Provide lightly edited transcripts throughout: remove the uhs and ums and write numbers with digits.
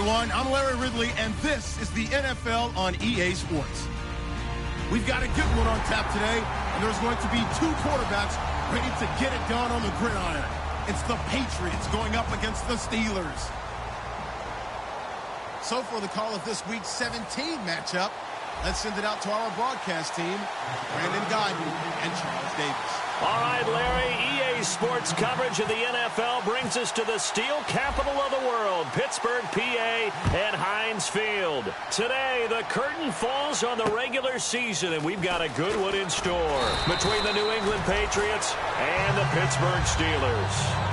everyone. I'm Larry Ridley, and this is the NFL on EA Sports. We've got a good one on tap today, and there's going to be two quarterbacks ready to get it done on the gridiron. It's the Patriots going up against the Steelers. So for the call of this week's 17 matchup, let's send it out to our broadcast team, Brandon Godden and Charles Davis. All right, Larry, EA Sports coverage of the NFL brings us to the steel capital of the world, Pittsburgh, PA, and Heinz Field. Today, the curtain falls on the regular season, and we've got a good one in store between the New England Patriots and the Pittsburgh Steelers.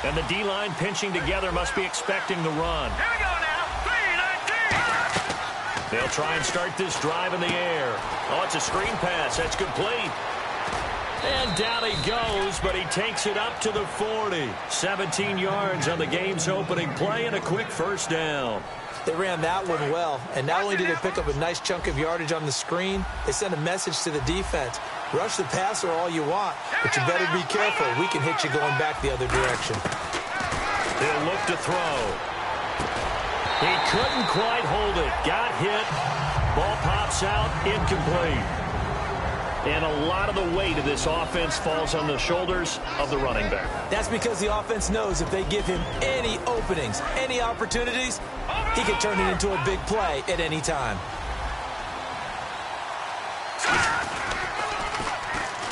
And the D-line pinching together must be expecting the run. Here we go now. 3-19. They'll try and start this drive in the air. Oh, it's a screen pass. That's complete. And down he goes, but he takes it up to the 40. 17 yards on the game's opening play and a quick first down. They ran that one well, and not only did they pick up a nice chunk of yardage on the screen, they sent a message to the defense. Rush the passer all you want, but you better be careful. We can hit you going back the other direction. They'll look to throw. He couldn't quite hold it. Got hit. Ball pops out. Incomplete. And a lot of the weight of this offense falls on the shoulders of the running back. That's because the offense knows if they give him any openings, any opportunities, he can turn it into a big play at any time.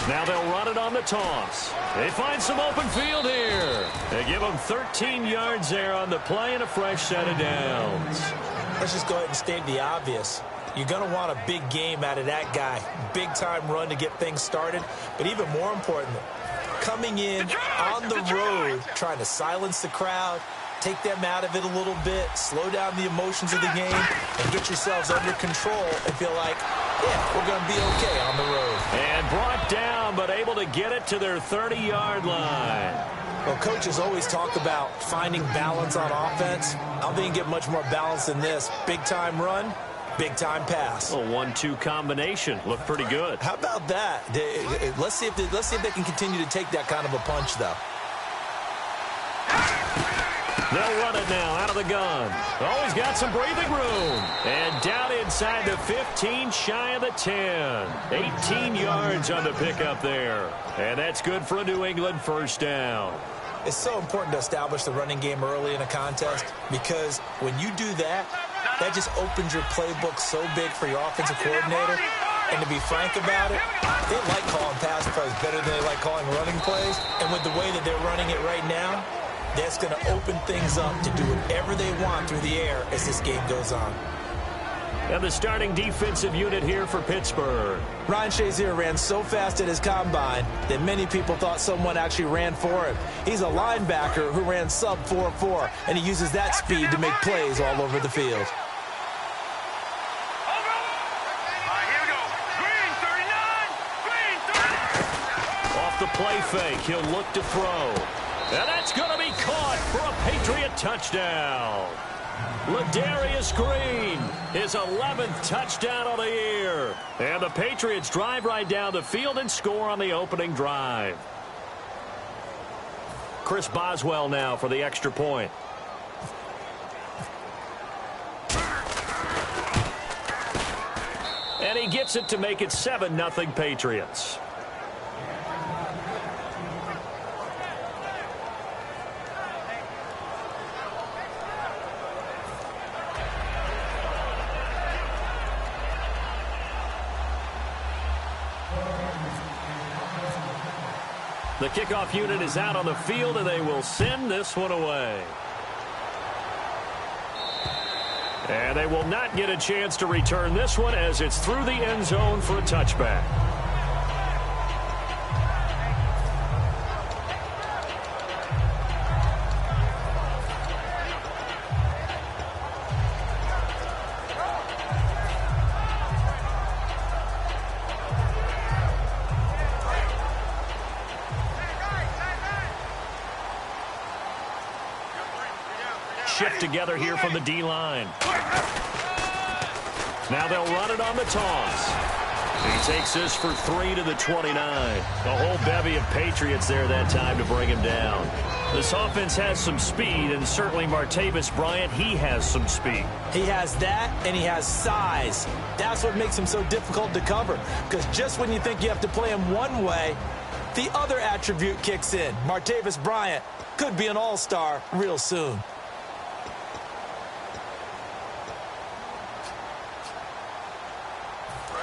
Now they'll run it on the toss. They find some open field here. They give them 13 yards there on the play and a fresh set of downs. Let's just go ahead and state the obvious. You're going to want a big game out of that guy. Big-time run to get things started. But even more importantly, coming in on the road, trying to silence the crowd, take them out of it a little bit, slow down the emotions of the game, and get yourselves under control and feel like, yeah, we're going to be okay on the road. And brought down, but able to get it to their 30-yard line. Well, coaches always talk about finding balance on offense. I don't think you can get much more balance than this. Big-time run, big-time pass. A 1-2 combination. Looked pretty good. How about that? Let's see if they can continue to take that kind of a punch, though. They'll run it now out of the gun. Oh, he's got some breathing room. And down inside the 15, shy of the 10. 18 yards on the pickup there. And that's good for a New England first down. It's so important to establish the running game early in a contest because when you do that, that just opens your playbook so big for your offensive coordinator. And to be frank about it, they like calling pass plays better than they like calling running plays. And with the way that they're running it right now, that's going to open things up to do whatever they want through the air as this game goes on. And the starting defensive unit here for Pittsburgh. Ryan Shazier ran so fast at his combine that many people thought someone actually ran for him. He's a linebacker who ran sub 4.4, and he uses that speed to make plays all over the field. Off the play fake, he'll look to throw. And that's going to be caught for a Patriot touchdown. Ladarius Green, his 11th touchdown of the year. And the Patriots drive right down the field and score on the opening drive. Chris Boswell now for the extra point. And he gets it to make it 7-0 Patriots. The kickoff unit is out on the field, and they will send this one away. And they will not get a chance to return this one as it's through the end zone for a touchback. Shift together here from the D-line. Now they'll run it on the toss. He takes this for 3 to the 29. A whole bevy of Patriots there that time to bring him down. This offense has some speed, and certainly Martavis Bryant, he has some speed. He has that, and he has size. That's what makes him so difficult to cover, because just when you think you have to play him one way, the other attribute kicks in. Martavis Bryant could be an all-star real soon.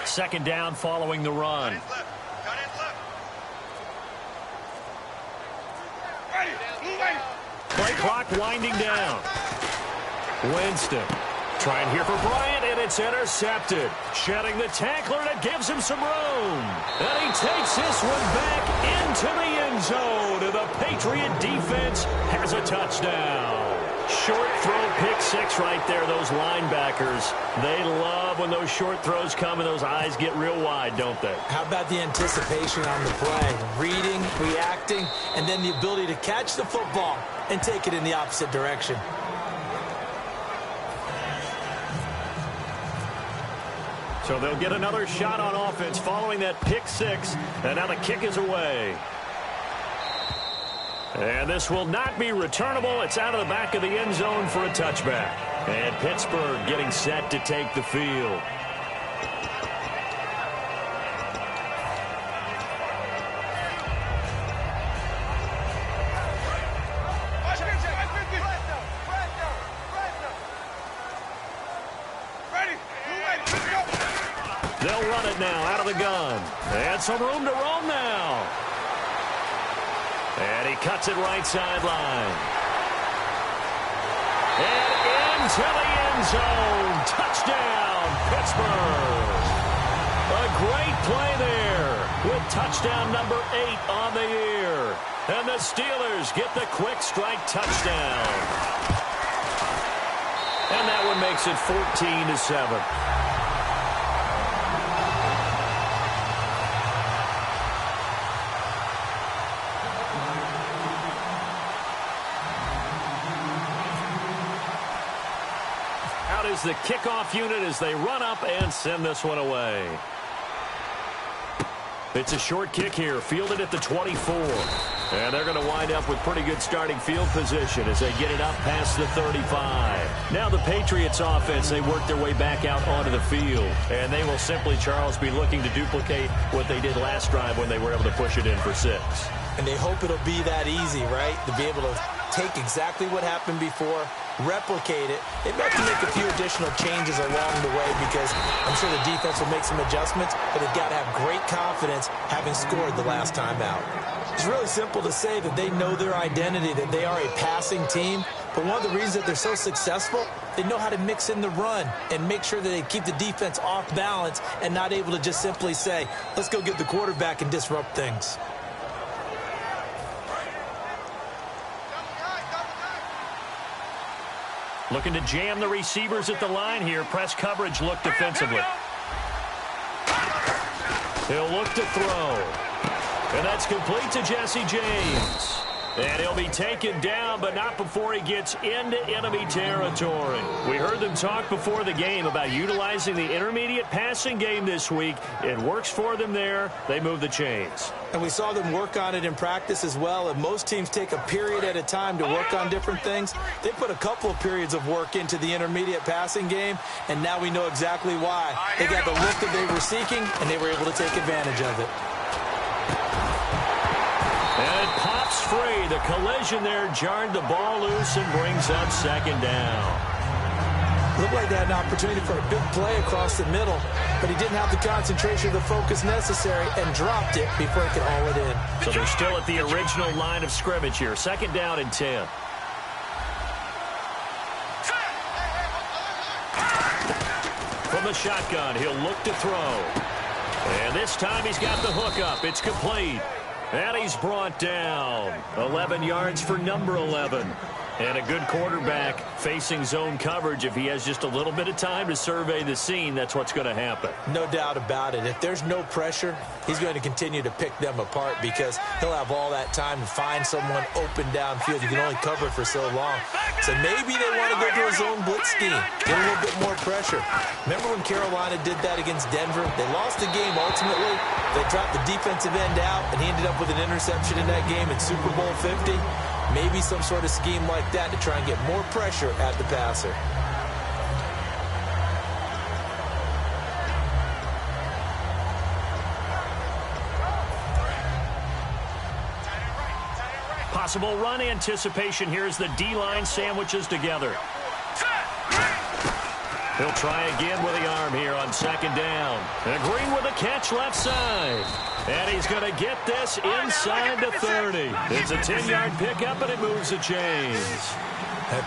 Second down following the run. Play clock winding down. Winston trying here for Bryant, and it's intercepted. Shedding the tackler, and it gives him some room. And he takes this one back into the end zone. And the Patriot defense has a touchdown. Short throw, pick six right there. Those linebackers, they love when those short throws come and those eyes get real wide, don't they? How about the anticipation on the play? Reading, reacting, and then the ability to catch the football and take it in the opposite direction. So they'll get another shot on offense following that pick six, and now the kick is away. And this will not be returnable. It's out of the back of the end zone for a touchback. And Pittsburgh getting set to take the field. They'll run it now out of the gun. And some room to roam now. And he cuts it right sideline. And into the end zone. Touchdown, Pittsburgh. A great play there with touchdown number 8 on the year. And the Steelers get the quick strike touchdown. And that one makes it 14-7. Is the kickoff unit as they run up and send this one away. It's a short kick here, fielded at the 24. And they're going to wind up with pretty good starting field position as they get it up past the 35. Now the Patriots offense, they work their way back out onto the field. And they will simply, Charles, be looking to duplicate what they did last drive when they were able to push it in for 6. And they hope it'll be that easy, right? To be able to take exactly what happened before, replicate it. They may have to make a few additional changes along the way because I'm sure the defense will make some adjustments, but they've got to have great confidence having scored the last time out. It's really simple to say that they know their identity, that they are a passing team, but one of the reasons that they're so successful, they know how to mix in the run and make sure that they keep the defense off balance and not able to just simply say, let's go get the quarterback and disrupt things. Looking to jam the receivers at the line here. Press coverage look defensively. He'll look to throw. And that's complete to Jesse James. And he'll be taken down, but not before he gets into enemy territory. We heard them talk before the game about utilizing the intermediate passing game this week. It works for them there. They move the chains. And we saw them work on it in practice as well. And most teams take a period at a time to work on different things. They put a couple of periods of work into the intermediate passing game, and now we know exactly why. They got the look that they were seeking, and they were able to take advantage of it. And it pops free. The collision there jarred the ball loose and brings up second down. Looked like they had an opportunity for a big play across the middle, but he didn't have the concentration or the focus necessary and dropped it before he could haul it in. So they're still at the original line of scrimmage here. Second down and 10. From the shotgun, he'll look to throw. And this time he's got the hook up. It's complete. And he's brought down. 11 yards for number 11. And a good quarterback facing zone coverage, if he has just a little bit of time to survey the scene, that's what's going to happen. No doubt about it. If there's no pressure, he's going to continue to pick them apart because he'll have all that time to find someone open downfield. You can only cover for so long. So maybe they want to go to a zone blitz scheme, get a little bit more pressure. Remember when Carolina did that against Denver? They lost the game ultimately. They dropped the defensive end out, and he ended up with an interception in that game in Super Bowl 50. Maybe some sort of scheme like that to try and get more pressure at the passer. Possible run anticipation here as the D-line sandwiches together. He'll try again with the arm here on second down. And Green with a catch left side. And he's going to get this inside the 30. It's a 10-yard pickup, and it moves the chains.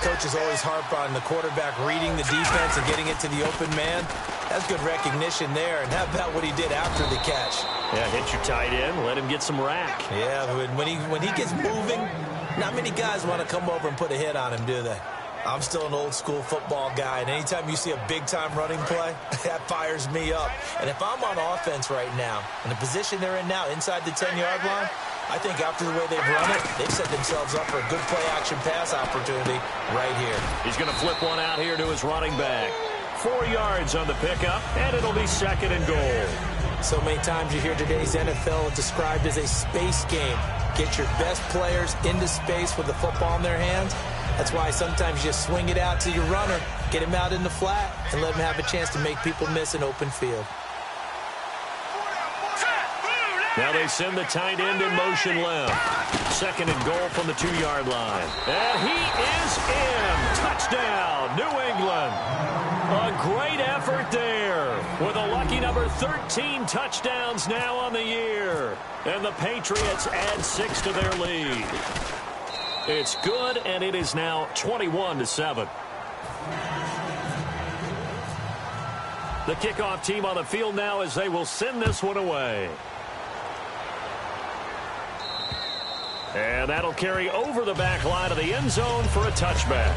Coaches always harp on the quarterback reading the defense and getting it to the open man. That's good recognition there. And how about what he did after the catch? Yeah, hit your tight end, let him get some rack. Yeah, when he gets moving, not many guys want to come over and put a hit on him, do they? I'm still an old-school football guy, and anytime you see a big-time running play, that fires me up. And if I'm on offense right now, in the position they're in now, inside the 10-yard line, I think after the way they've run it, they've set themselves up for a good play-action pass opportunity right here. He's going to flip one out here to his running back. 4 yards on the pickup, and it'll be second and goal. So many times you hear today's NFL described as a space game. Get your best players into space with the football in their hands. That's why sometimes you just swing it out to your runner, get him out in the flat, and let him have a chance to make people miss an open field. Now they send the tight end in motion left. Second and goal from the 2-yard line. And he is in. Touchdown, New England. A great effort there with a lucky number 13 touchdowns now on the year. And the Patriots add 6 to their lead. It's good, and it is now 21-7. The kickoff team on the field now as they will send this one away. And that'll carry over the back line of the end zone for a touchback.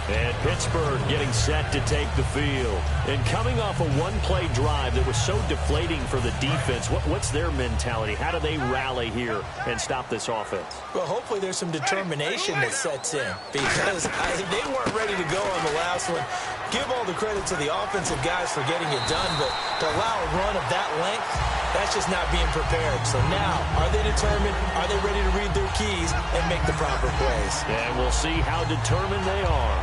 And Pittsburgh getting set to take the field. And coming off a one-play drive that was so deflating for the defense, what's their mentality? How do they rally here and stop this offense? Well, hopefully there's some determination that sets in because they weren't ready to go on the last one. Give all the credit to the offensive guys for getting it done, but to allow a run of that length, that's just not being prepared. So now, are they determined? Are they ready to read their keys and make the proper plays? And we'll see how determined they are.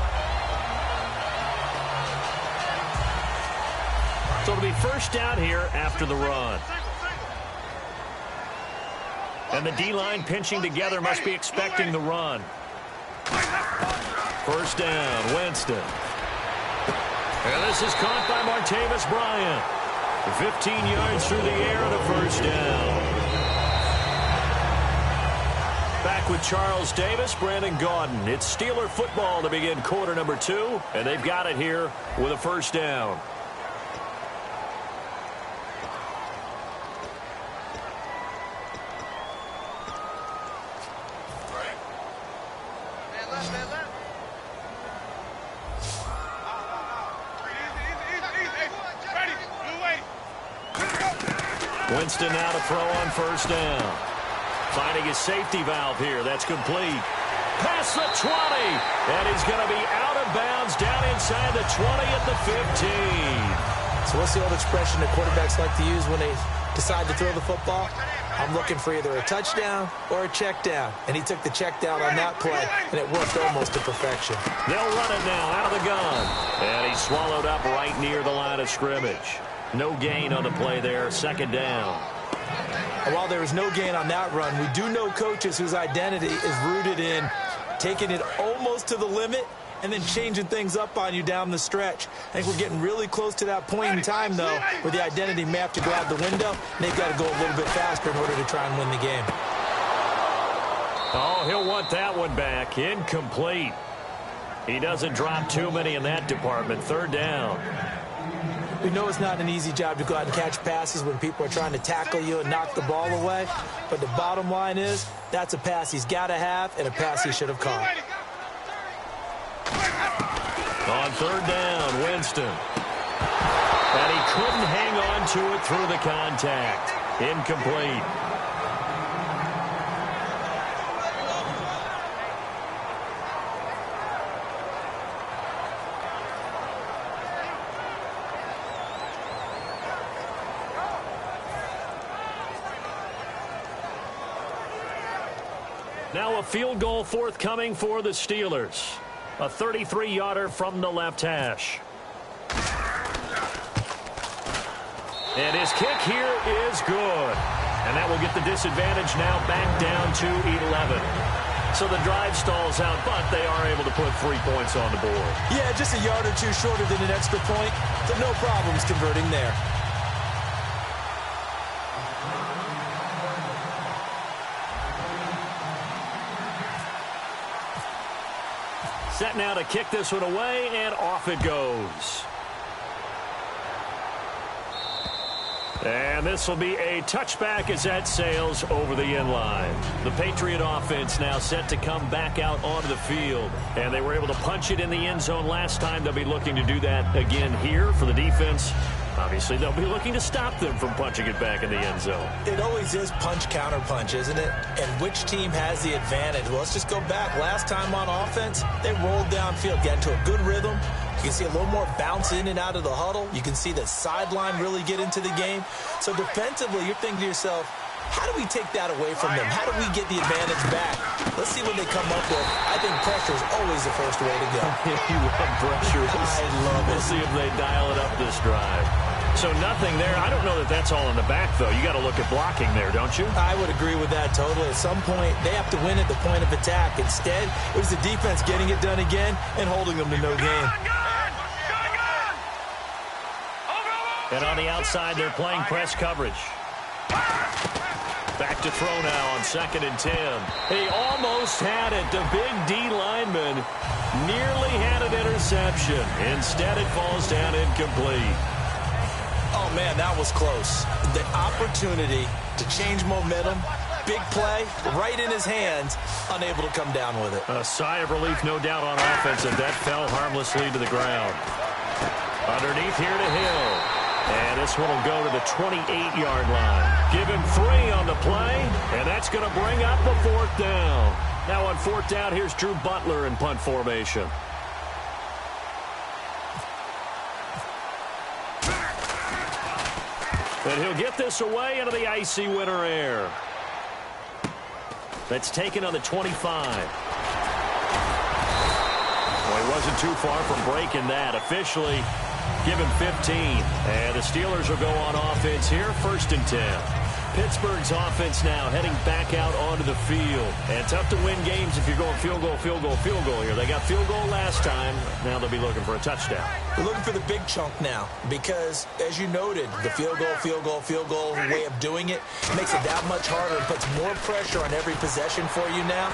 So it'll be first down here after the run. And the D-line pinching together must be expecting the run. First down, Winston. And this is caught by Martavis Bryant. 15 yards through the air and a first down. Back with Charles Davis, Brandon Gaudin. It's Steeler football to begin quarter number 2, and they've got it here with a first down. Winston now to throw on first down. Finding his safety valve here. That's complete. Past the 20. And he's going to be out of bounds down inside the 20 at the 15. So what's the old expression that quarterbacks like to use when they decide to throw the football? I'm looking for either a touchdown or a check down. And he took the check down on that play, and it worked almost to perfection. They'll run it now out of the gun. And he's swallowed up right near the line of scrimmage. No gain on the play there, second down. And while there was no gain on that run, we do know coaches whose identity is rooted in taking it almost to the limit and then changing things up on you down the stretch. I think we're getting really close to that point in time, though, where the identity may have to go out the window, and they've got to go a little bit faster in order to try and win the game. Oh, he'll want that one back. Incomplete. He doesn't drop too many in that department. Third down. We know it's not an easy job to go out and catch passes when people are trying to tackle you and knock the ball away. But the bottom line is, that's a pass he's got to have and a pass he should have caught. On third down, Winston. And he couldn't hang on to it through the contact. Incomplete. Now a field goal forthcoming for the Steelers. A 33-yarder from the left hash. And his kick here is good. And that will get the disadvantage now back down to 11. So the drive stalls out, but they are able to put 3 points on the board. Yeah, just a yard or two shorter than an extra point, but no problems converting there. Set now to kick this one away, and off it goes. And this will be a touchback as that sails over the end line. The Patriot offense now set to come back out onto the field. And they were able to punch it in the end zone last time. They'll be looking to do that again here for the defense. Obviously, they'll be looking to stop them from punching it back in the end zone. It always is punch-counter-punch, isn't it? And which team has the advantage? Well, let's just go back. Last time on offense, they rolled downfield, got into a good rhythm. You can see a little more bounce in and out of the huddle. You can see the sideline really get into the game. So defensively, you're thinking to yourself, how do we take that away from them? How do we get the advantage back? Let's see what they come up with. I think pressure is always the first way to go. You love pressure. I love it. We'll see if they dial it up this drive. So nothing there. I don't know that that's all in the back, though. You got to look at blocking there, don't you? I would agree with that totally. At some point, they have to win at the point of attack. Instead, it was the defense getting it done again and holding them to no gain. And on the outside, they're playing press coverage. Back to throw now on 2nd and 10. He almost had it. The big D lineman nearly had an interception. Instead, it falls down incomplete. Oh, man, that was close. The opportunity to change momentum, big play, right in his hands, unable to come down with it. A sigh of relief, no doubt, on offense, and that fell harmlessly to the ground. Underneath here to Hill. And this one will go to the 28-yard line. Give him 3 on the play, and that's going to bring up a 4th down. Now on 4th down, here's Drew Butler in punt formation. And he'll get this away into the icy winter air. That's taken on the 25. Well, he wasn't too far from breaking that. Officially, give him 15. And the Steelers will go on offense here, 1st and 10. Pittsburgh's offense now heading back out onto the field. And tough to win games if you're going field goal, field goal, field goal here. They got field goal last time. Now they'll be looking for a touchdown. We're looking for the big chunk now because, as you noted, the field goal way of doing it makes it that much harder and puts more pressure on every possession for you now.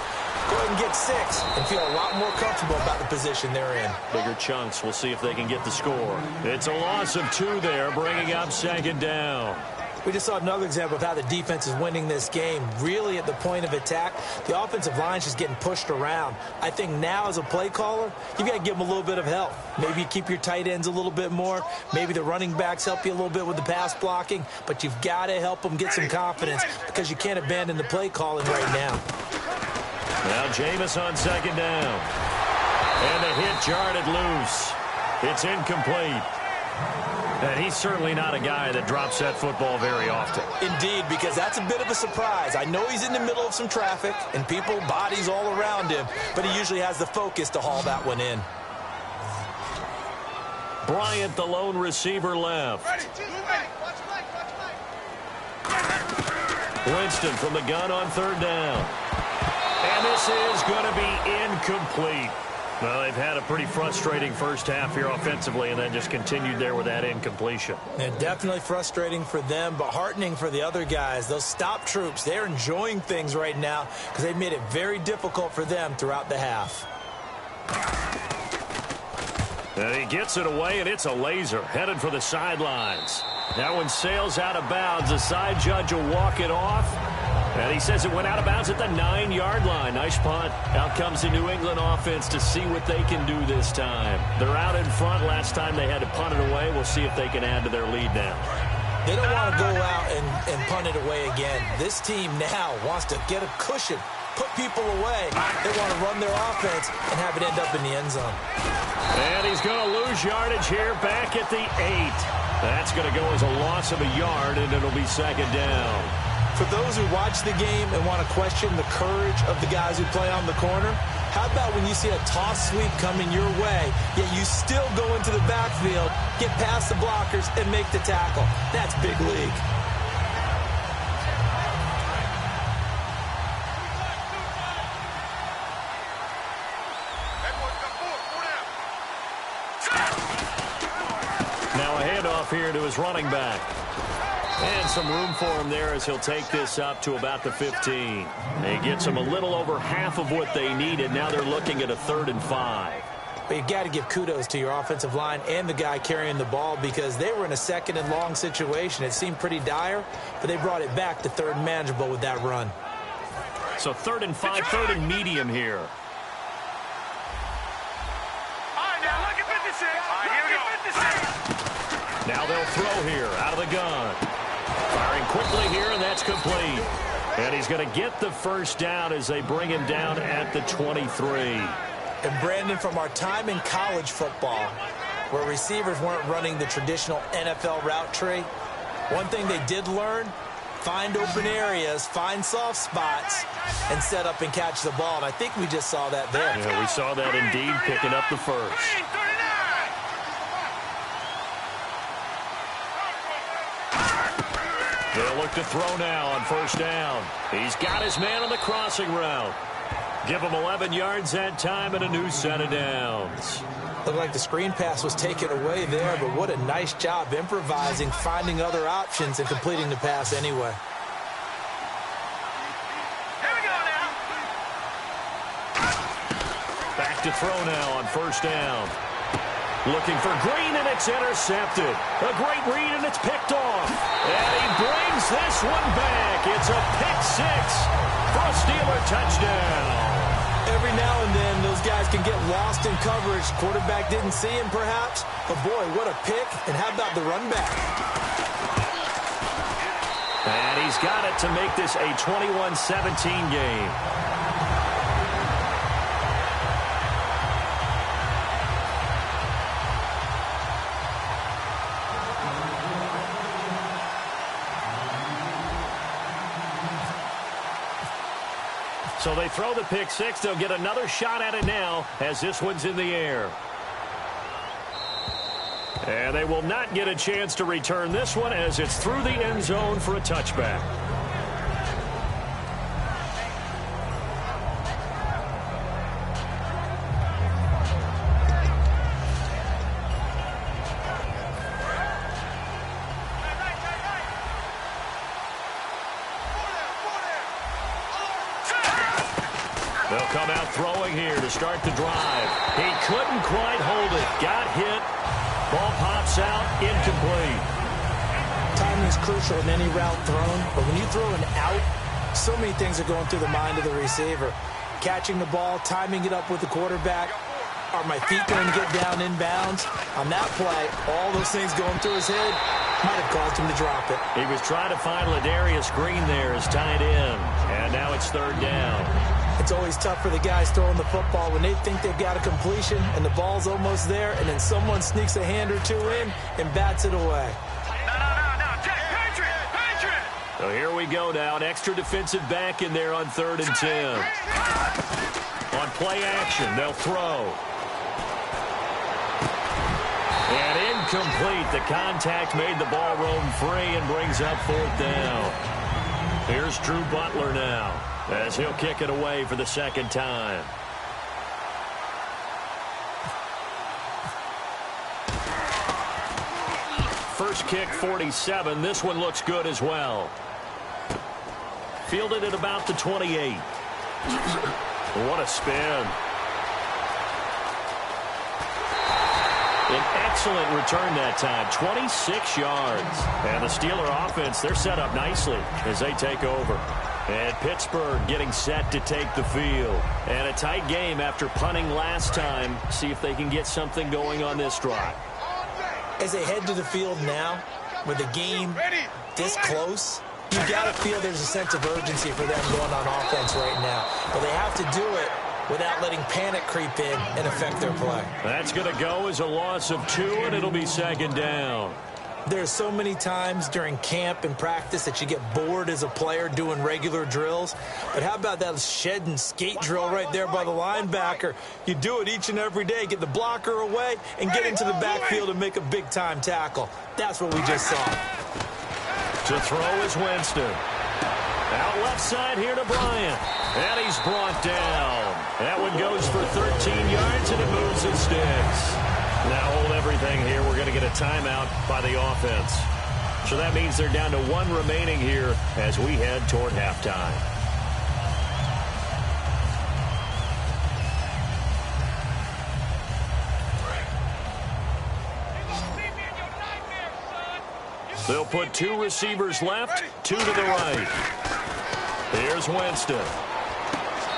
Go ahead and get 6 and feel a lot more comfortable about the position they're in. Bigger chunks. We'll see if they can get the score. It's a loss of 2 there, bringing up 2nd down. We just saw another example of how the defense is winning this game. Really at the point of attack, the offensive line's just getting pushed around. I think now as a play caller, you've got to give them a little bit of help. Maybe you keep your tight ends a little bit more. Maybe the running backs help you a little bit with the pass blocking. But you've got to help them get some confidence because you can't abandon the play calling right now. Now Jameis on 2nd down. And the hit jarred it loose. It's incomplete. And he's certainly not a guy that drops that football very often. Indeed, because that's a bit of a surprise. I know he's in the middle of some traffic and people, bodies all around him, but he usually has the focus to haul that one in. Bryant, the lone receiver, left. Winston from the gun on 3rd down. And this is going to be incomplete. Well, they've had a pretty frustrating first half here offensively, and then just continued there with that incompletion. And definitely frustrating for them, but heartening for the other guys. Those stop troops, they're enjoying things right now because they've made it very difficult for them throughout the half. And he gets it away, and it's a laser headed for the sidelines. That one sails out of bounds. The side judge will walk it off. And he says it went out of bounds at the 9-yard line. Nice punt. Out comes the New England offense to see what they can do this time. They're out in front. Last time they had to punt it away. We'll see if they can add to their lead now. They don't want to go out and punt it away again. This team now wants to get a cushion, put people away. They want to run their offense and have it end up in the end zone. And he's going to lose yardage here back at the 8. That's going to go as a loss of a yard, and it'll be second down. For those who watch the game and want to question the courage of the guys who play on the corner, how about when you see a toss sweep coming your way, yet you still go into the backfield, get past the blockers, and make the tackle? That's big league. Now a handoff here to his running back. And some room for him there as he'll take this up to about the 15. He gets them a little over half of what they needed. Now they're looking at a 3rd and 5. But you got to give kudos to your offensive line and the guy carrying the ball because they were in a 2nd and long situation. It seemed pretty dire, but they brought it back to 3rd and manageable with that run. So 3rd and 5, 3rd and medium here. All right, now look at 56. All right, here we go. 56. Now they'll throw here out of the gun. Firing quickly here, and that's complete. And he's going to get the first down as they bring him down at the 23. And Brandon, from our time in college football, where receivers weren't running the traditional NFL route tree, one thing they did learn, find open areas, find soft spots, and set up and catch the ball. And I think we just saw that there. Yeah, we saw that indeed, picking up the first. They'll look to throw now on first down. He's got his man on the crossing route. Give him 11 yards that time and a new set of downs. Looked like the screen pass was taken away there, but what a nice job improvising, finding other options, and completing the pass anyway. Here we go now. Back to throw now on first down. Looking for Green, and it's intercepted. A great read, and it's picked off. And he brings this one back. It's a pick 6 for a Steeler touchdown. Every now and then, those guys can get lost in coverage. Quarterback didn't see him, perhaps. But, boy, what a pick. And how about the run back? And he's got it to make this a 21-17 game. So they throw the pick 6. They'll get another shot at it now as this one's in the air. And they will not get a chance to return this one as it's through the end zone for a touchback. They'll come out throwing here to start the drive. He couldn't quite hold it. Got hit. Ball pops out. Incomplete. Timing is crucial in any route thrown, but when you throw an out, so many things are going through the mind of the receiver. Catching the ball, timing it up with the quarterback. Are my feet going to get down inbounds? On that play, all those things going through his head might have caused him to drop it. He was trying to find Ladarius Green there as tight end, and now it's 3rd down. It's always tough for the guys throwing the football when they think they've got a completion and the ball's almost there, and then someone sneaks a hand or two in and bats it away. No. Patriot. So here we go now. An extra defensive back in there on 3rd and 10. On play action, they'll throw. And incomplete. The contact made the ball roam free and brings up 4th down. Here's Drew Butler now as he'll kick it away for the 2nd time. First kick, 47. This one looks good as well. Fielded at about the 28. What a spin. An excellent return that time, 26 yards. And the Steeler offense, they're set up nicely as they take over. And Pittsburgh getting set to take the field. And a tight game after punting last time. See if they can get something going on this drive. As they head to the field now, with the game this close, you got to feel there's a sense of urgency for them going on offense right now. But they have to do it without letting panic creep in and affect their play. That's going to go as a loss of 2, and it'll be second down. There's so many times during camp and practice that you get bored as a player doing regular drills. But how about that shed and skate drill right there by the linebacker? You do it each and every day. Get the blocker away and get into the backfield and make a big-time tackle. That's what we just saw. To throw is Winston. Out left side here to Bryant. And he's brought down. That one goes for 13 yards, and it moves the sticks. Now hold everything here. We're going to get a timeout by the offense. So that means they're down to 1 remaining here as we head toward halftime. They'll put 2 receivers left, 2 to the right. Here's Winston.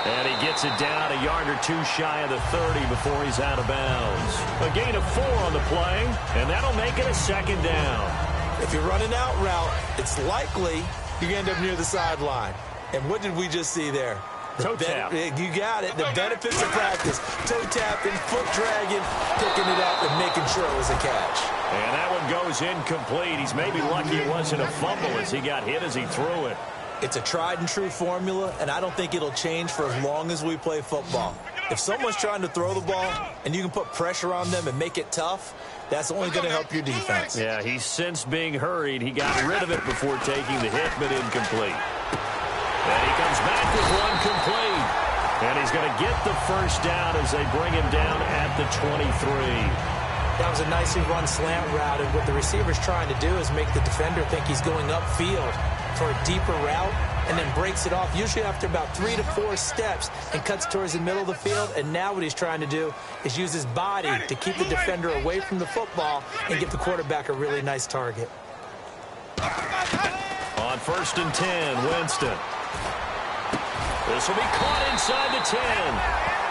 And he gets it down a yard or 2 shy of the 30 before he's out of bounds. A gain of 4 on the play, and that'll make it a second down. If you're running out route, it's likely you end up near the sideline. And what did we just see there? Toe tap. You got it. The benefits of practice. Toe tapping, foot dragging, picking it up, and making sure it was a catch. And that one goes incomplete. He's maybe lucky it wasn't a fumble as he got hit as he threw it. It's a tried-and-true formula, and I don't think it'll change for as long as we play football. If someone's trying to throw the ball and you can put pressure on them and make it tough, that's only going to help your defense. Yeah, he's since being hurried. He got rid of it before taking the hit, but incomplete. And he comes back with one complete. And he's going to get the first down as they bring him down at the 23. That was a nicely run slant route, and what the receiver's trying to do is make the defender think he's going upfield for a deeper route, and then breaks it off, usually after about 3 to 4 steps, and cuts towards the middle of the field. And now what he's trying to do is use his body to keep the defender away from the football and give the quarterback a really nice target. On 1st and 10, Winston. This will be caught inside the 10.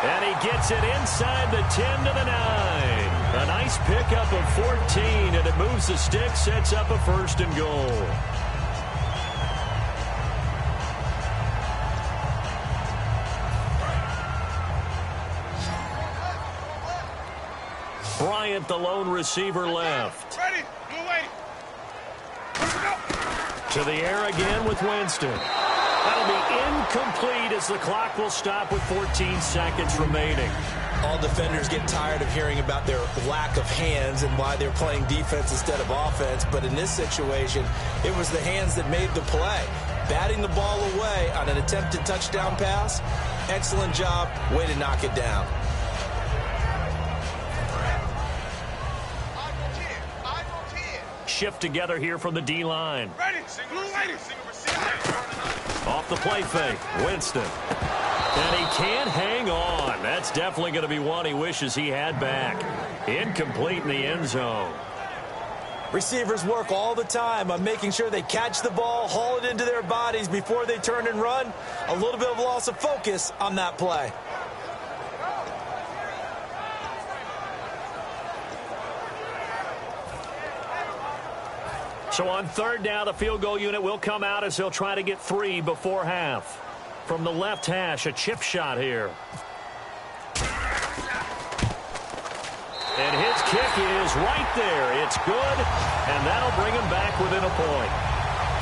And he gets it inside the 10 to the 9. A nice pickup of 14, and it moves the stick, sets up a 1st and goal. Bryant, the lone receiver, left. Ready. To the air again with Winston. That'll be incomplete as the clock will stop with 14 seconds remaining. All defenders get tired of hearing about their lack of hands and why they're playing defense instead of offense. But in this situation, it was the hands that made the play. Batting the ball away on an attempted touchdown pass. Excellent job. Way to knock it down. Shift together here from the D-line. Ready. Single receiver. Off the play fake, Winston. And he can't hang on. That's definitely going to be one he wishes he had back. Incomplete in the end zone. Receivers work all the time on making sure they catch the ball, haul it into their bodies before they turn and run. A little bit of loss of focus on that play. So on 3rd down, the field goal unit will come out as they'll try to get 3 before half. From the left hash, a chip shot here. And his kick is right there. It's good, and that'll bring him back within a point.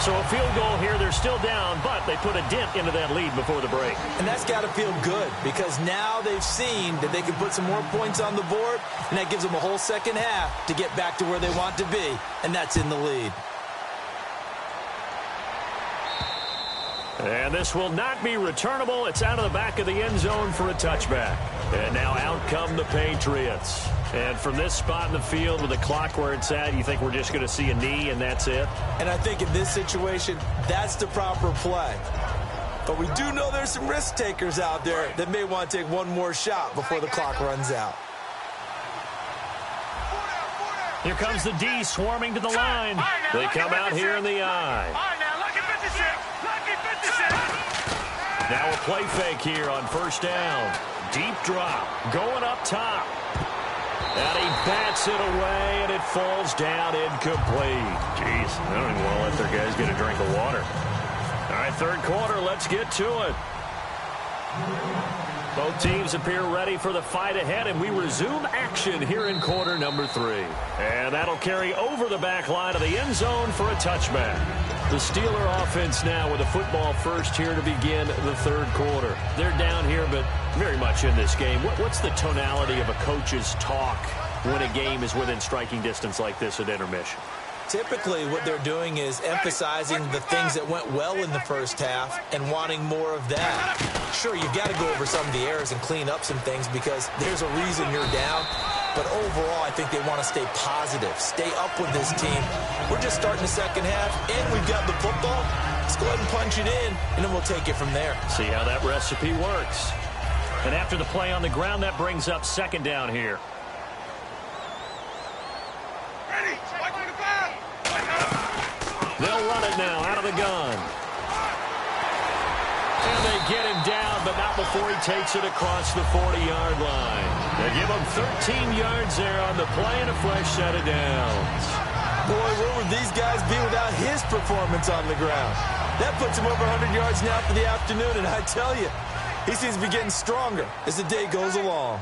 So a field goal here, they're still down, but they put a dent into that lead before the break. And that's got to feel good because now they've seen that they can put some more points on the board, and that gives them a whole second half to get back to where they want to be, and that's in the lead. And this will not be returnable. It's out of the back of the end zone for a touchback. And now out come the Patriots. And from this spot in the field with the clock where it's at, you think we're just going to see a knee and that's it? And I think in this situation, that's the proper play. But we do know there's some risk takers out there that may want to take one more shot before the clock runs out. Here comes the D swarming to the line. They come out here in the I. Now a play fake here on first down. Deep drop, going up top. And he bats it away, and it falls down incomplete. Jeez, I don't even want to let their guys get a drink of water. All right, third quarter, let's get to it. Both teams appear ready for the fight ahead, and we resume action here in quarter number 3. And that'll carry over the back line of the end zone for a touchback. The Steeler offense now with the football first here to begin the third quarter. They're down here, but very much in this game. What's the tonality of a coach's talk when a game is within striking distance like this at intermission? Typically, what they're doing is emphasizing the things that went well in the first half and wanting more of that. Sure, you've got to go over some of the errors and clean up some things because there's a reason you're down. But overall, I think they want to stay positive, stay up with this team. We're just starting the second half, and we've got the football. Let's go ahead and punch it in, and then we'll take it from there. See how that recipe works. And after the play on the ground, that brings up second down here. They'll run it now out of the gun. And they get him down, but not before he takes it across the 40-yard line. They give him 13 yards there on the play and a fresh set of downs. Boy, where would these guys be without his performance on the ground? That puts him over 100 yards now for the afternoon, and I tell you, he seems to be getting stronger as the day goes along.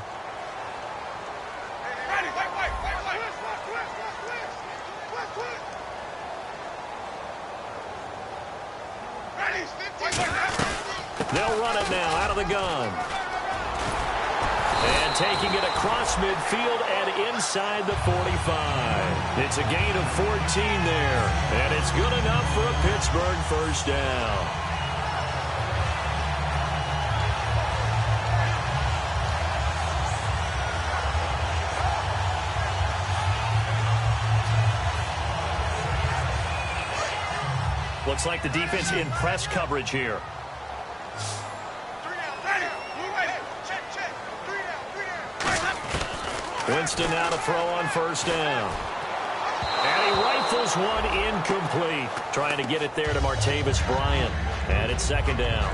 They'll run it now out of the gun. And taking it across midfield and inside the 45. It's a gain of 14 there. And it's good enough for a Pittsburgh first down. Looks like the defense in press coverage here. Winston now to throw on first down. And he rifles one incomplete. Trying to get it there to Martavis Bryant. And it's second down.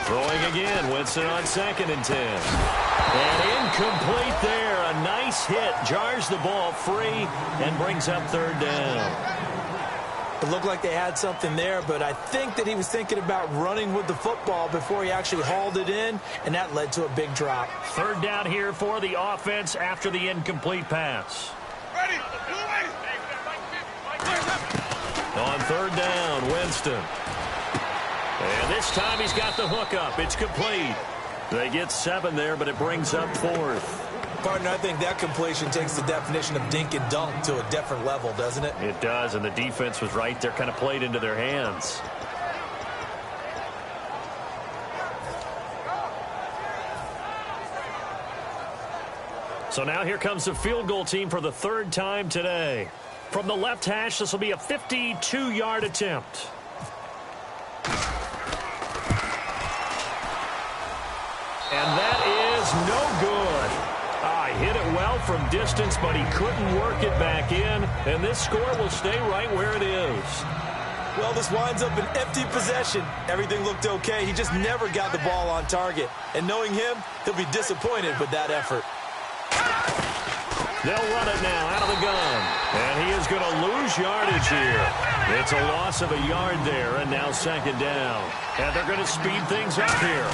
Throwing again, Winston on 2nd and 10. And incomplete there. A nice hit. Jars the ball free and brings up third down. It looked like they had something there, but I think that he was thinking about running with the football before he actually hauled it in, and that led to a big drop. Third down here for the offense after the incomplete pass. On third down, Winston. And this time he's got the hook up. It's complete. They get 7 there, but it brings up 4th. Partner, I think that completion takes the definition of dink and dunk to a different level, doesn't it? It does, and the defense was right there, kind of played into their hands. So now here comes the field goal team for the third time today. From the left hash, this will be a 52-yard attempt. And that is no good. He hit it well from distance, but he couldn't work it back in. And this score will stay right where it is. Well, this winds up an empty possession. Everything looked okay. He just never got the ball on target. And knowing him, he'll be disappointed with that effort. They'll run it now out of the gun. And he is going to lose yardage here. It's a loss of a yard there, and now second down. And they're going to speed things up here.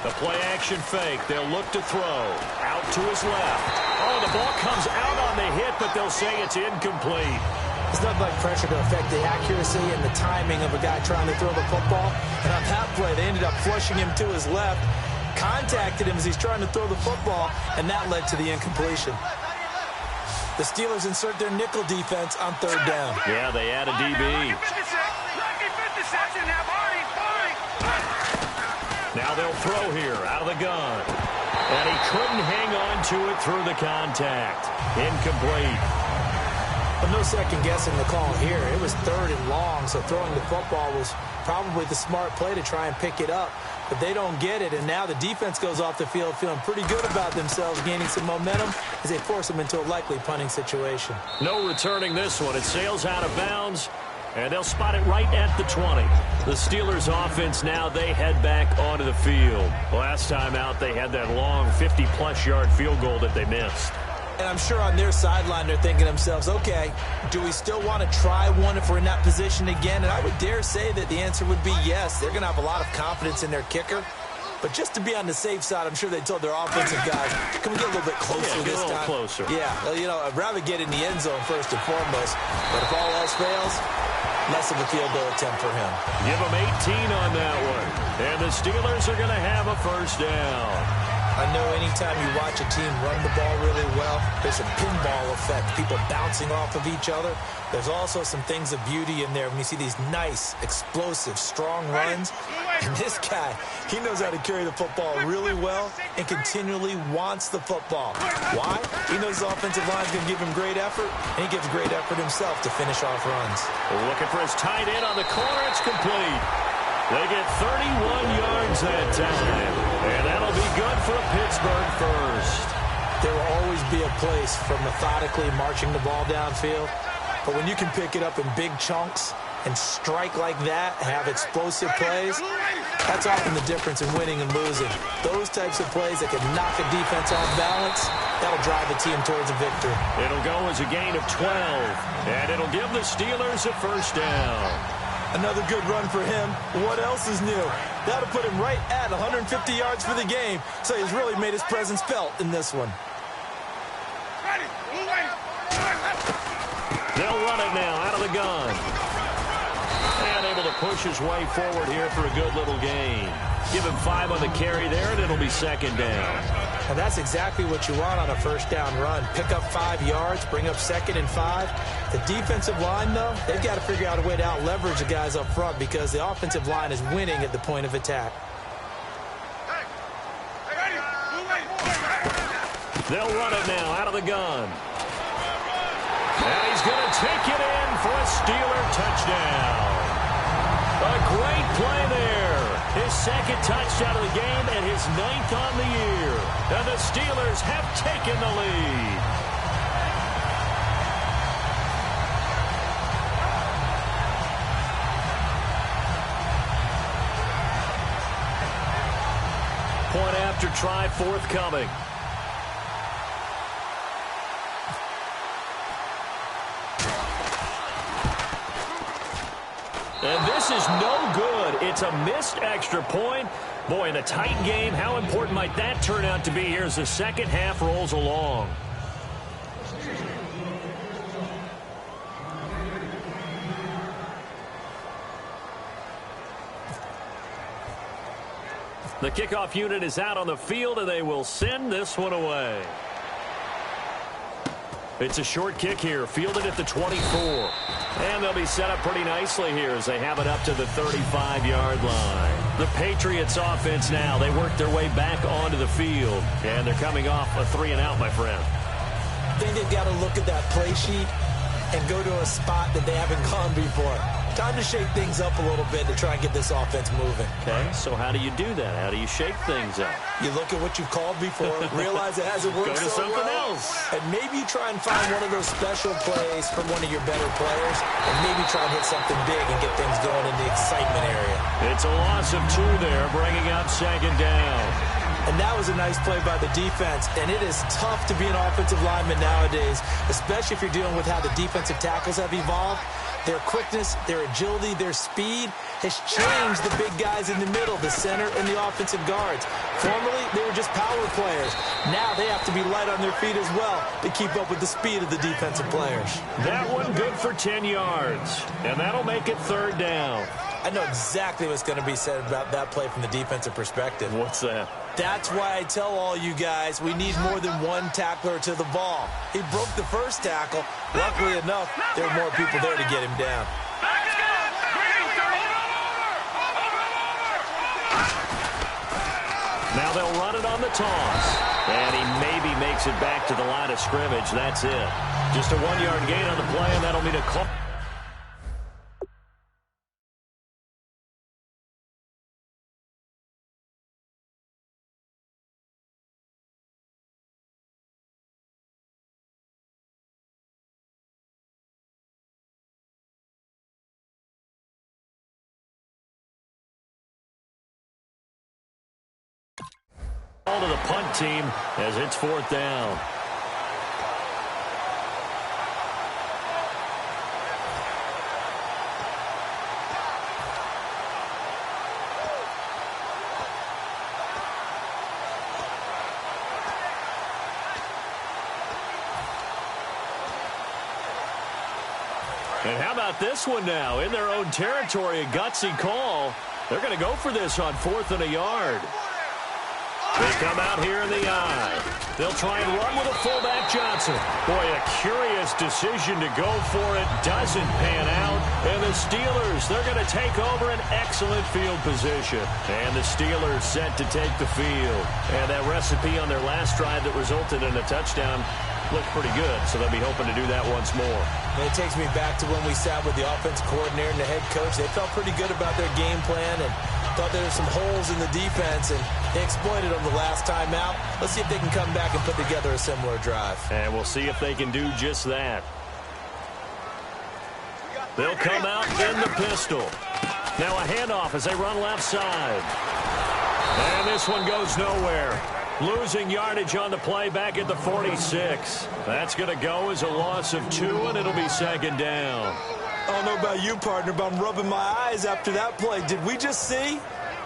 The play-action fake. They'll look to throw. Out to his left. Oh, the ball comes out on the hit, but they'll say it's incomplete. It's not like pressure to affect the accuracy and the timing of a guy trying to throw the football. And on that play, they ended up flushing him to his left, contacted him as he's trying to throw the football, and that led to the incompletion. The Steelers insert their nickel defense on third down. Yeah, they add a DB. Lucky 56 in that body. Now they'll throw here out of the gun. And he couldn't hang on to it through the contact. Incomplete. But no second guessing the call here. It was 3rd and long, so throwing the football was probably the smart play to try and pick it up. But they don't get it, and now the defense goes off the field feeling pretty good about themselves, gaining some momentum as they force them into a likely punting situation. No returning this one. It sails out of bounds, and they'll spot it right at the 20. The Steelers offense now, they head back onto the field. Last time out, they had that long 50-plus yard field goal that they missed. And I'm sure on their sideline they're thinking to themselves, okay, do we still want to try one if we're in that position again? And I would dare say that the answer would be yes. They're going to have a lot of confidence in their kicker. But just to be on the safe side, I'm sure they told their offensive guys, can we get a little bit closer this time? Closer. Yeah, you know, I'd rather get in the end zone first and foremost. But if all else fails, less of a field goal attempt for him. Give him 18 on that one. And the Steelers are going to have a first down. I know anytime you watch a team run the ball really well, there's a pinball effect, people bouncing off of each other. There's also some things of beauty in there when you see these nice, explosive, strong runs. And this guy, he knows how to carry the football really well and continually wants the football. Why? He knows his offensive line is going to give him great effort, and he gives great effort himself to finish off runs. Looking for his tight end on the corner. It's complete. They get 31 yards that time, and that'll be good for a Pittsburgh first. There will always be a place for methodically marching the ball downfield, but when you can pick it up in big chunks and strike like that, have explosive plays, that's often the difference in winning and losing. Those types of plays that can knock a defense off balance, that'll drive a team towards a victory. It'll go as a gain of 12, and it'll give the Steelers a first down. Another good run for him. What else is new? That'll put him right at 150 yards for the game, so he's really made his presence felt in this one. They'll run it now out of the gun. And able to push his way forward here for a good little gain. Give him 5 on the carry there, and it'll be second down. And that's exactly what you want on a first down run. Pick up 5 yards, bring up 2nd and 5. The defensive line, though, they've got to figure out a way to out-leverage the guys up front because the offensive line is winning at the point of attack. They'll run it now out of the gun. And he's going to take it in for a Steeler touchdown. A great play there. His 2nd touchdown of the game and his 9th on the year. And the Steelers have taken the lead. Point after try forthcoming. And this is no good. It's a missed extra point. Boy, in a tight game, how important might that turn out to be here as the second half rolls along? The kickoff unit is out on the field, and they will send this one away. It's a short kick here, fielded at the 24. And they'll be set up pretty nicely here as they have it up to the 35-yard line. The Patriots offense now, they work their way back onto the field. And they're coming off a 3-and-out, my friend. I think they've got to look at that play sheet and go to a spot that they haven't gone before. Time to shake things up a little bit to try and get this offense moving. Okay, so how do you do that? How do you shake things up? You look at what you've called before, realize it hasn't worked Go to so something well, else. and maybe you try and find one of those special plays from one of your better players, and maybe try and hit something big and get things going in the excitement area. It's a loss of 2 there, bringing up second down. And that was a nice play by the defense, and it is tough to be an offensive lineman nowadays, especially if you're dealing with how the defensive tackles have evolved. Their quickness, their agility, their speed has changed the big guys in the middle, the center, and the offensive guards. Formerly, they were just power players. Now they have to be light on their feet as well to keep up with the speed of the defensive players. That one good for 10 yards, and that'll make it third down. I know exactly what's going to be said about that play from the defensive perspective. What's that? That's why I tell all you guys we need more than one tackler to the ball. He broke the first tackle. Luckily enough, there were more people there to get him down. Now they'll run it on the toss. And he maybe makes it back to the line of scrimmage. That's it. Just a 1-yard gain on the play, and that'll mean a call. To the punt team as it's 4th down. And how about this one now? In their own territory, a gutsy call. They're going to go for this on 4th and a yard. They come out here in the eye. They'll try and run with a fullback Johnson. Boy, a curious decision to go for it. Doesn't pan out. And the Steelers, they're going to take over an excellent field position. And the Steelers set to take the field. And that recipe on their last drive that resulted in a touchdown looked pretty good, so they'll be hoping to do that once more. And it takes me back to when we sat with the offense coordinator and the head coach. They felt pretty good about their game plan and thought there were some holes in the defense, and they exploited them the last time out. Let's see if they can come back and put together a similar drive. And we'll see if they can do just that. They'll come out in the pistol. Now a handoff as they run left side. And this one goes nowhere. Losing yardage on the play back at the 46. That's going to go as a loss of 2, and it'll be 2nd down. I don't know about you, partner, but I'm rubbing my eyes after that play. Did we just see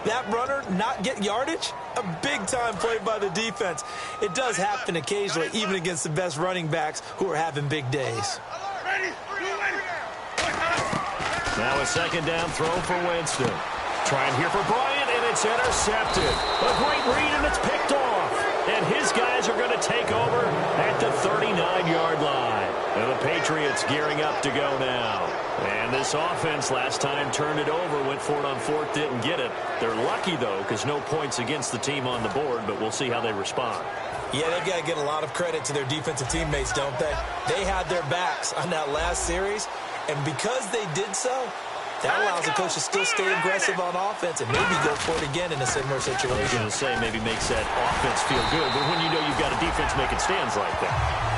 that runner not get yardage? A big-time play by the defense. It does happen occasionally, even against the best running backs who are having big days. Now a 2nd down throw for Winston. Trying here for Bryant, and it's intercepted. A great read, and it's picked off. And his guys are going to take over at the 39-yard line. And the Patriots gearing up to go now. And this offense last time turned it over, went for it on 4th, didn't get it. They're lucky, though, because no points against the team on the board, but we'll see how they respond. Yeah, they've got to get a lot of credit to their defensive teammates, don't they? They had their backs on that last series, and because they did so, that allows the coach to still stay aggressive on offense and maybe go for it again in a similar situation. I was going to say maybe makes that offense feel good, but when you know you've got a defense making stands like that.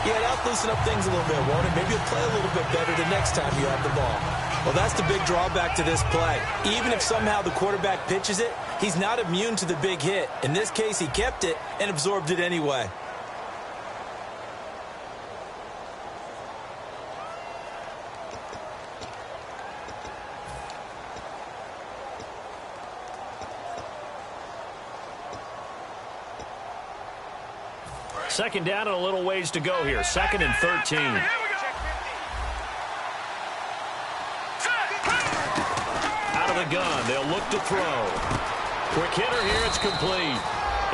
Yeah, that'll loosen up things a little bit, won't it? Maybe you'll play a little bit better the next time you have the ball. Well, that's the big drawback to this play. Even if somehow the quarterback pitches it, he's not immune to the big hit. In this case, he kept it and absorbed it anyway. Second down and a little ways to go here. 2nd and 13. Out of the gun. They'll look to throw. Quick hitter here. It's complete.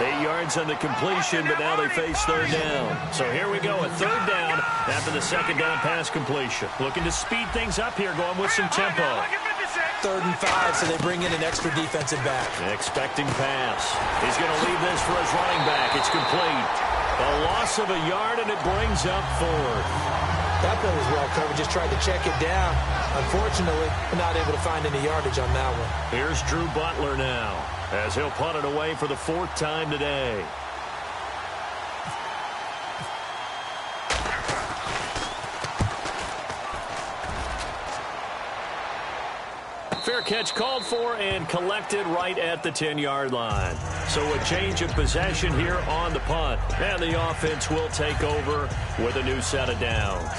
8 yards on the completion, but now they face 3rd down. So here we go, a 3rd down after the 2nd down pass completion. Looking to speed things up here, going with some tempo. 3rd and 5, so they bring in an extra defensive back. Expecting pass. He's going to leave this for his running back. It's complete. A loss of a yard, and it brings up 4th. That play was well covered. Just tried to check it down. Unfortunately, we're not able to find any yardage on that one. Here's Drew Butler now, as he'll punt it away for the 4th time today. Fair catch called for and collected right at the 10-yard line. So a change of possession here on the punt. And the offense will take over with a new set of downs.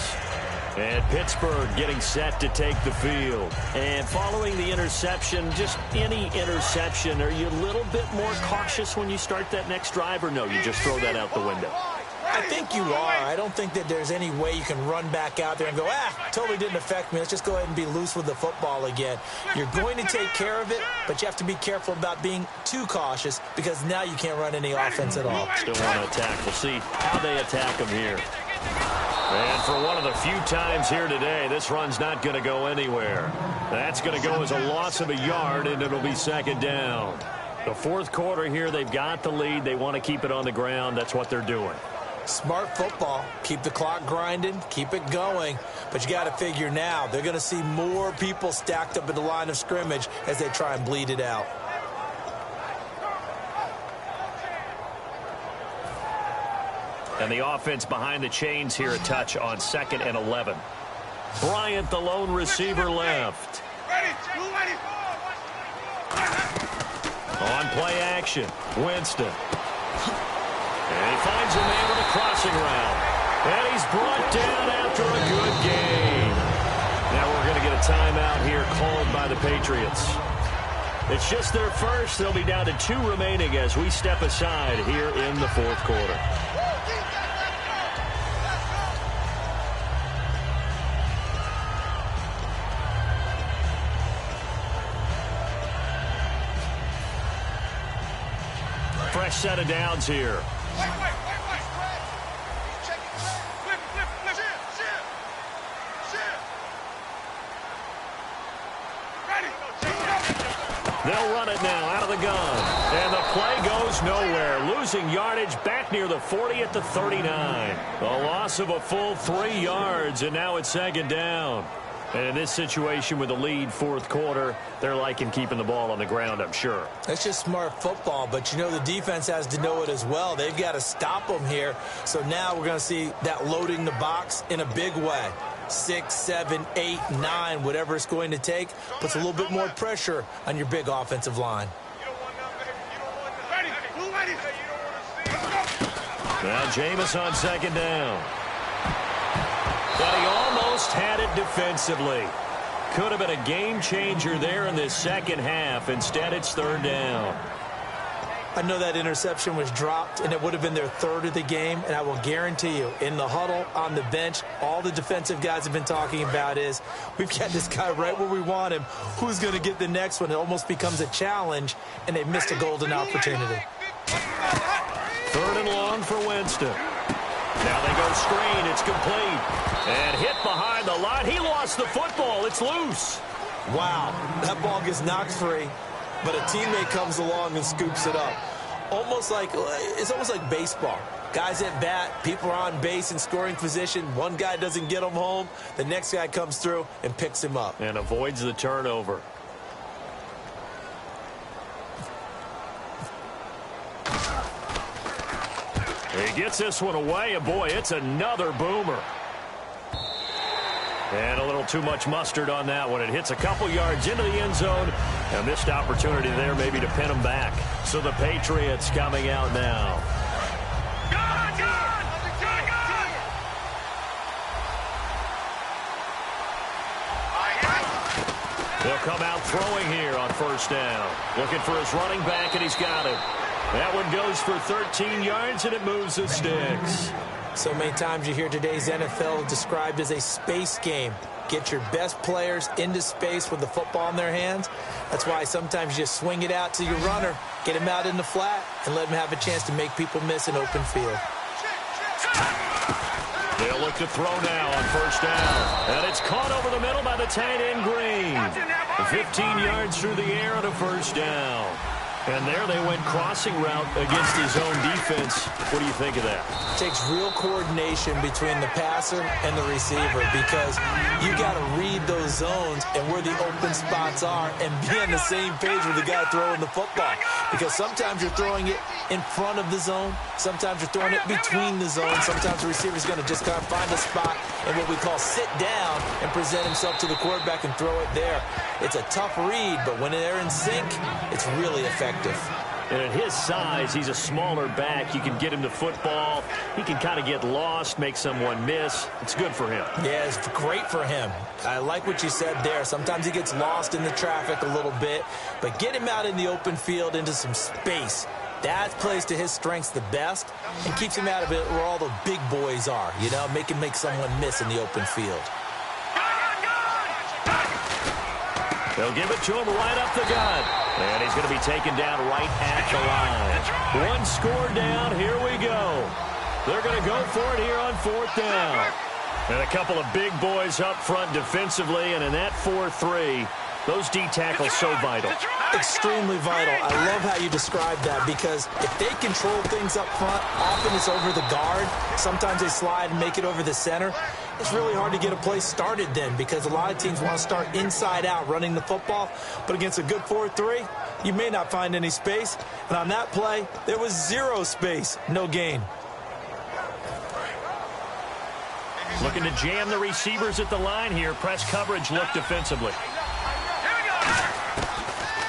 And Pittsburgh getting set to take the field. And following the interception, just any interception, are you a little bit more cautious when you start that next drive, or no, you just throw that out the window? I think you are. I don't think that there's any way you can run back out there and go, totally didn't affect me. Let's just go ahead and be loose with the football again. You're going to take care of it, but you have to be careful about being too cautious because now you can't run any offense at all. Still want to attack. We'll see how they attack them here. And for one of the few times here today, this run's not going to go anywhere. That's going to go as a loss of a yard, and it'll be 2nd down. The fourth quarter here, they've got the lead. They want to keep it on the ground. That's what they're doing. Smart football. Keep the clock grinding. Keep it going. But you got to figure now, they're going to see more people stacked up at the line of scrimmage as they try and bleed it out. And the offense behind the chains here, a touch on 2nd and 11. Bryant, the lone receiver, left. On play action, Winston. And he finds a man with a crossing route. And he's brought down after a good game. Now we're going to get a timeout here called by the Patriots. It's just their first. They'll be down to 2 remaining as we step aside here in the fourth quarter. Fresh set of downs here. They'll run it now out of the gun. And the play goes nowhere. Losing yardage back near the 40 at the 39. A loss of a full 3 yards, and now it's 2nd down. And in this situation with the lead fourth quarter, they're liking keeping the ball on the ground, I'm sure. That's just smart football, but you know the defense has to know it as well. They've got to stop them here. So now we're going to see that loading the box in a big way. 6, 7, 8, 9, whatever it's going to take, puts a little bit more pressure on your big offensive line. Now Jameis on 2nd down. But he almost had it defensively. Could have been a game changer there in this second half. Instead, it's 3rd down. I know that interception was dropped, and it would have been their 3rd of the game, and I will guarantee you, in the huddle, on the bench, all the defensive guys have been talking about is, we've got this guy right where we want him. Who's going to get the next one? It almost becomes a challenge, and they missed a golden opportunity. 3rd and long for Winston. Now they go screen. It's complete. And hit behind the line. He lost the football. It's loose. Wow. That ball gets knocked free, but a teammate comes along and scoops it up. It's almost like baseball. Guys at bat, people are on base in scoring position. One guy doesn't get him home. The next guy comes through and picks him up. And avoids the turnover. He gets this one away, and boy, it's another boomer. And a little too much mustard on that one. It hits a couple yards into the end zone. A missed opportunity there maybe to pin him back. So the Patriots coming out now. He'll come out throwing here on 1st down. Looking for his running back, and he's got it. That one goes for 13 yards, and it moves the sticks. So many times you hear today's NFL described as a space game. Get your best players into space with the football in their hands. That's why sometimes you just swing it out to your runner, get him out in the flat, and let him have a chance to make people miss an open field. They'll look to throw now on 1st down. And it's caught over the middle by the tight end Green. 15 yards through the air on a 1st down. And there they went crossing route against his own defense. What do you think of that? It takes real coordination between the passer and the receiver because you got to read those zones and where the open spots are and be on the same page with the guy throwing the football. Because sometimes you're throwing it in front of the zone. Sometimes you're throwing it between the zones. Sometimes the receiver's going to just kind of find a spot and what we call sit down and present himself to the quarterback and throw it there. It's a tough read, but when they're in sync, it's really effective. And at his size, he's a smaller back. You can get him the football. He can kind of get lost, make someone miss. It's good for him. Yeah, it's great for him. I like what you said there. Sometimes he gets lost in the traffic a little bit, but get him out in the open field into some space. That plays to his strengths the best and keeps him out of it where all the big boys are, you know, make someone miss in the open field. They'll give it to him right up the gut. And he's going to be taken down right at the line. One score down. Here we go. They're going to go for it here on 4th down. And a couple of big boys up front defensively. And in that 4-3, Those D tackles so vital. Extremely vital. I love how you described that, because if they control things up front, often it's over the guard. Sometimes they slide and make it over the center. It's really hard to get a play started then, because a lot of teams want to start inside out running the football. But against a good 4-3, you may not find any space. And on that play, there was zero space, no gain. Looking to jam the receivers at the line here. Press coverage look defensively.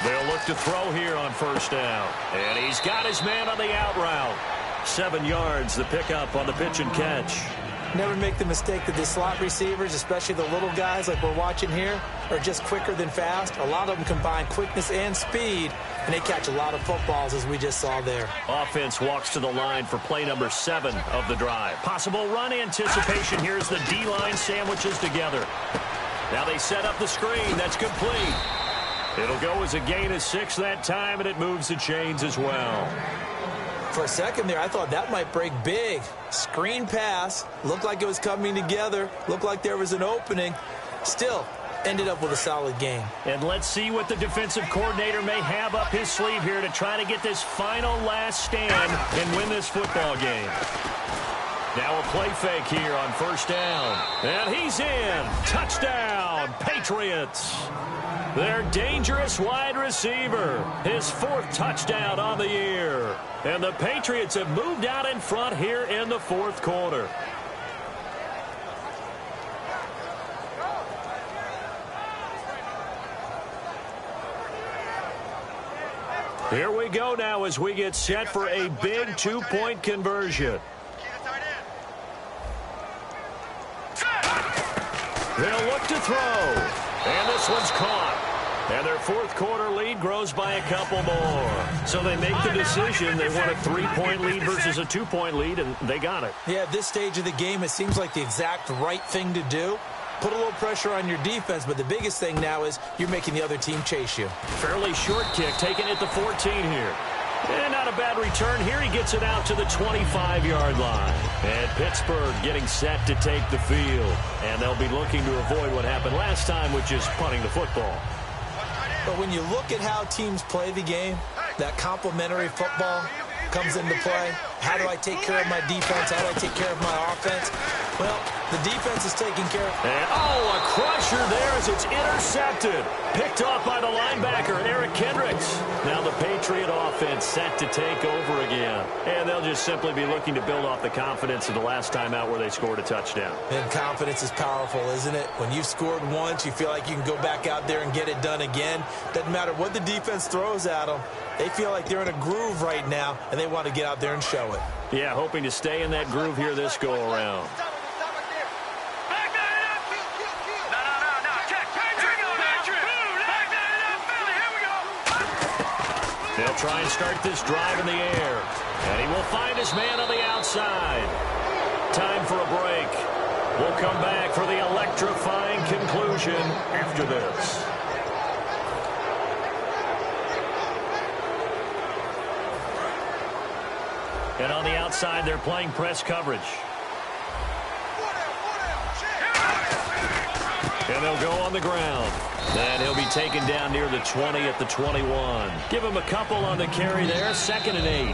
They'll look to throw here on first down. And he's got his man on the out route. 7 yards, the pickup on the pitch and catch. Never make the mistake that the slot receivers, especially the little guys like we're watching here, are just quicker than fast. A lot of them combine quickness and speed, and they catch a lot of footballs, as we just saw there. Offense walks to the line for play number 7 of the drive. Possible run anticipation. Here's the D-line sandwiches together. Now they set up the screen. That's complete. It'll go as a gain of 6 that time, and it moves the chains as well. For a second there, I thought that might break big. Screen pass. Looked like it was coming together. Looked like there was an opening. Still, ended up with a solid game. And let's see what the defensive coordinator may have up his sleeve here to try to get this final last stand and win this football game. Now a play fake here on first down. And he's in. Touchdown, Patriots. Their dangerous wide receiver. His 4th touchdown on the year. And the Patriots have moved out in front here in the 4th quarter. Here we go now as we get set for a big 2-point conversion. They'll look to throw. And this one's caught. And their 4th quarter lead grows by a couple more. So they make the decision. They want a 3-point lead versus a 2-point lead, and they got it. Yeah, at this stage of the game, it seems like the exact right thing to do. Put a little pressure on your defense, but the biggest thing now is you're making the other team chase you. Fairly short kick, taking it to 14 here. And not a bad return here. He gets it out to the 25-yard line. And Pittsburgh getting set to take the field. And they'll be looking to avoid what happened last time, which is punting the football. But when you look at how teams play the game, that complementary football comes into play. How do I take care of my defense? How do I take care of my offense? Well, the defense is taking care of... And, a crusher there as it's intercepted. Picked off by the linebacker, Eric Kendricks. Now the Patriot offense set to take over again. And they'll just simply be looking to build off the confidence of the last time out where they scored a touchdown. And confidence is powerful, isn't it? When you've scored once, you feel like you can go back out there and get it done again. Doesn't matter what the defense throws at them. They feel like they're in a groove right now, and they want to get out there and show it. Yeah, hoping to stay in that groove here this go-around. They'll try and start this drive in the air. And he will find his man on the outside. Time for a break. We'll come back for the electrifying conclusion after this. And on the outside, they're playing press coverage. And they'll go on the ground. And he'll be taken down near the 20 at the 21. Give him a couple on the carry there. 2nd and 8.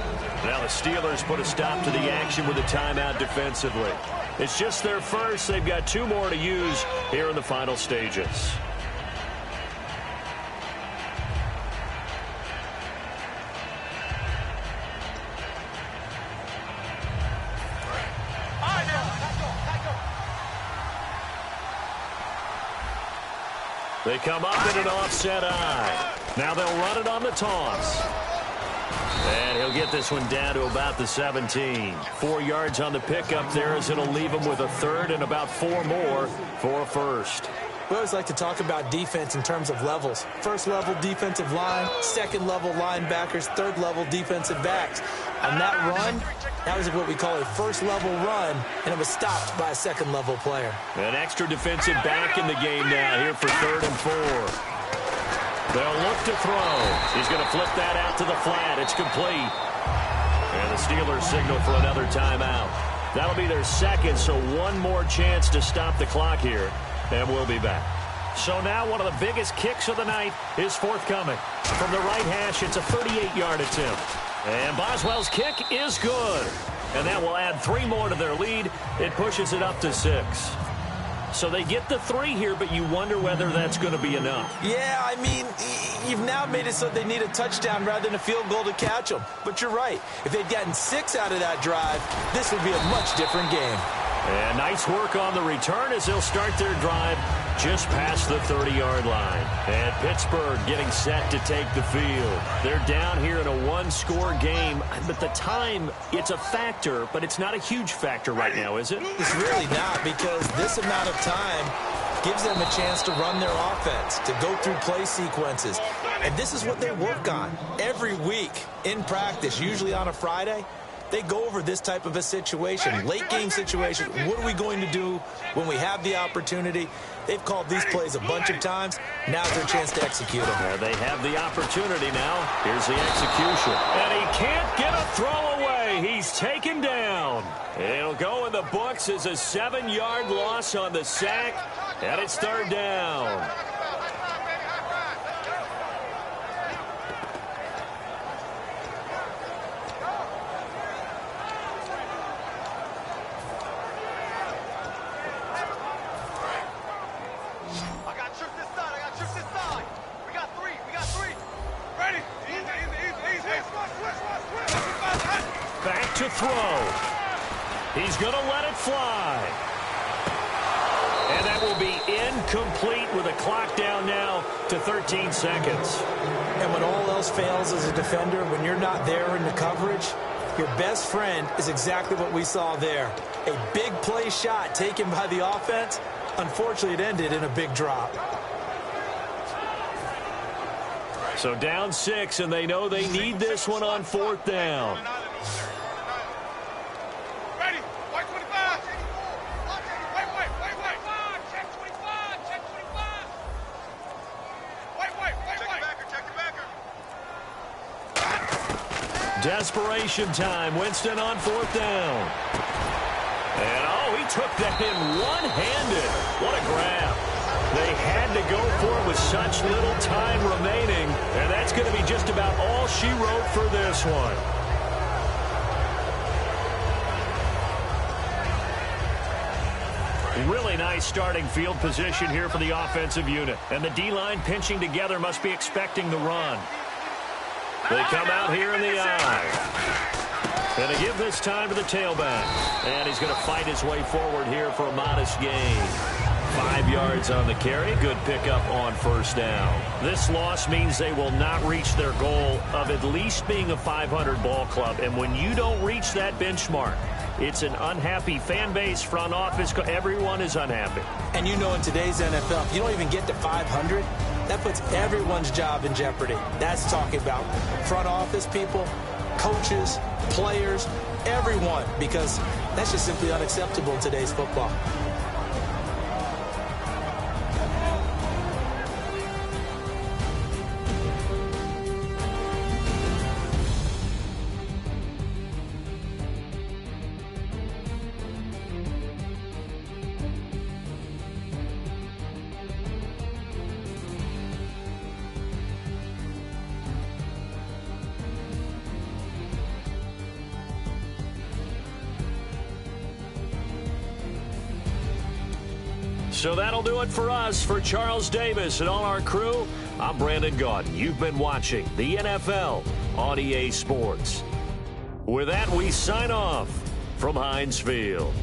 Now the Steelers put a stop to the action with a timeout defensively. It's just their first. They've got 2 more to use here in the final stages. They come up in an offset eye. Now they'll run it on the toss. And he'll get this one down to about the 17. 4 yards on the pickup there as it'll leave him with a 3rd and about 4 more for a first. We always like to talk about defense in terms of levels. 1st level defensive line, 2nd level linebackers, 3rd level defensive backs. On that run, that was what we call a 1st level run, and it was stopped by a 2nd level player. An extra defensive back in the game now here for 3rd and 4. They'll look to throw. He's going to flip that out to the flat. It's complete. And the Steelers signal for another timeout. That'll be their 2nd, so 1 more chance to stop the clock here. And we'll be back. So now one of the biggest kicks of the night is forthcoming. From the right hash, it's a 38-yard attempt. And Boswell's kick is good. And that will add 3 more to their lead. It pushes it up to 6. So they get the 3 here, but you wonder whether that's going to be enough. Yeah, I mean, you've now made it so they need a touchdown rather than a field goal to catch them. But you're right. If they'd gotten 6 out of that drive, this would be a much different game. And nice work on the return as they'll start their drive just past the 30-yard line. And Pittsburgh getting set to take the field. They're down here in a 1-score game, but the time, it's a factor, but it's not a huge factor right now, is it? It's really not, because this amount of time gives them a chance to run their offense, to go through play sequences. And this is what they work on every week in practice, usually on a Friday. They go over this type of a situation, late-game situation. What are we going to do when we have the opportunity? They've called these plays a bunch of times. Now's their chance to execute them. They have the opportunity now. Here's the execution. And he can't get a throw away. He's taken down. It'll go in the books as a 7-yard loss on the sack. And it's 3rd down. Back to throw. He's going to let it fly. And that will be incomplete with a clock down now to 13 seconds. And when all else fails as a defender, when you're not there in the coverage, your best friend is exactly what we saw there. A big play shot taken by the offense. Unfortunately, it ended in a big drop. So down 6, and they know they need this one on 4th down. Ready? White 25. Wait. Check 25. Check 25. Wait. Check the backer. Desperation time. Winston on 4th down. And, he took that in one-handed. What a grab. They had to go for it with such little time remaining, and that's going to be just about all she wrote for this one. Really nice starting field position here for the offensive unit, and the D-line pinching together must be expecting the run. They come out here in the eye. Going to give this time to the tailback, and he's going to fight his way forward here for a modest gain. 5 yards on the carry. Good pickup on 1st down. This loss means they will not reach their goal of at least being a 500 ball club. And when you don't reach that benchmark, it's an unhappy fan base, front office. Everyone is unhappy. And you know in today's NFL, if you don't even get to 500, that puts everyone's job in jeopardy. That's talking about front office people, coaches, players, everyone, because that's just simply unacceptable in today's football. So that'll do it for us. For Charles Davis and all our crew, I'm Brandon Gaudin. You've been watching the NFL on EA Sports. With that, we sign off from Heinz Field.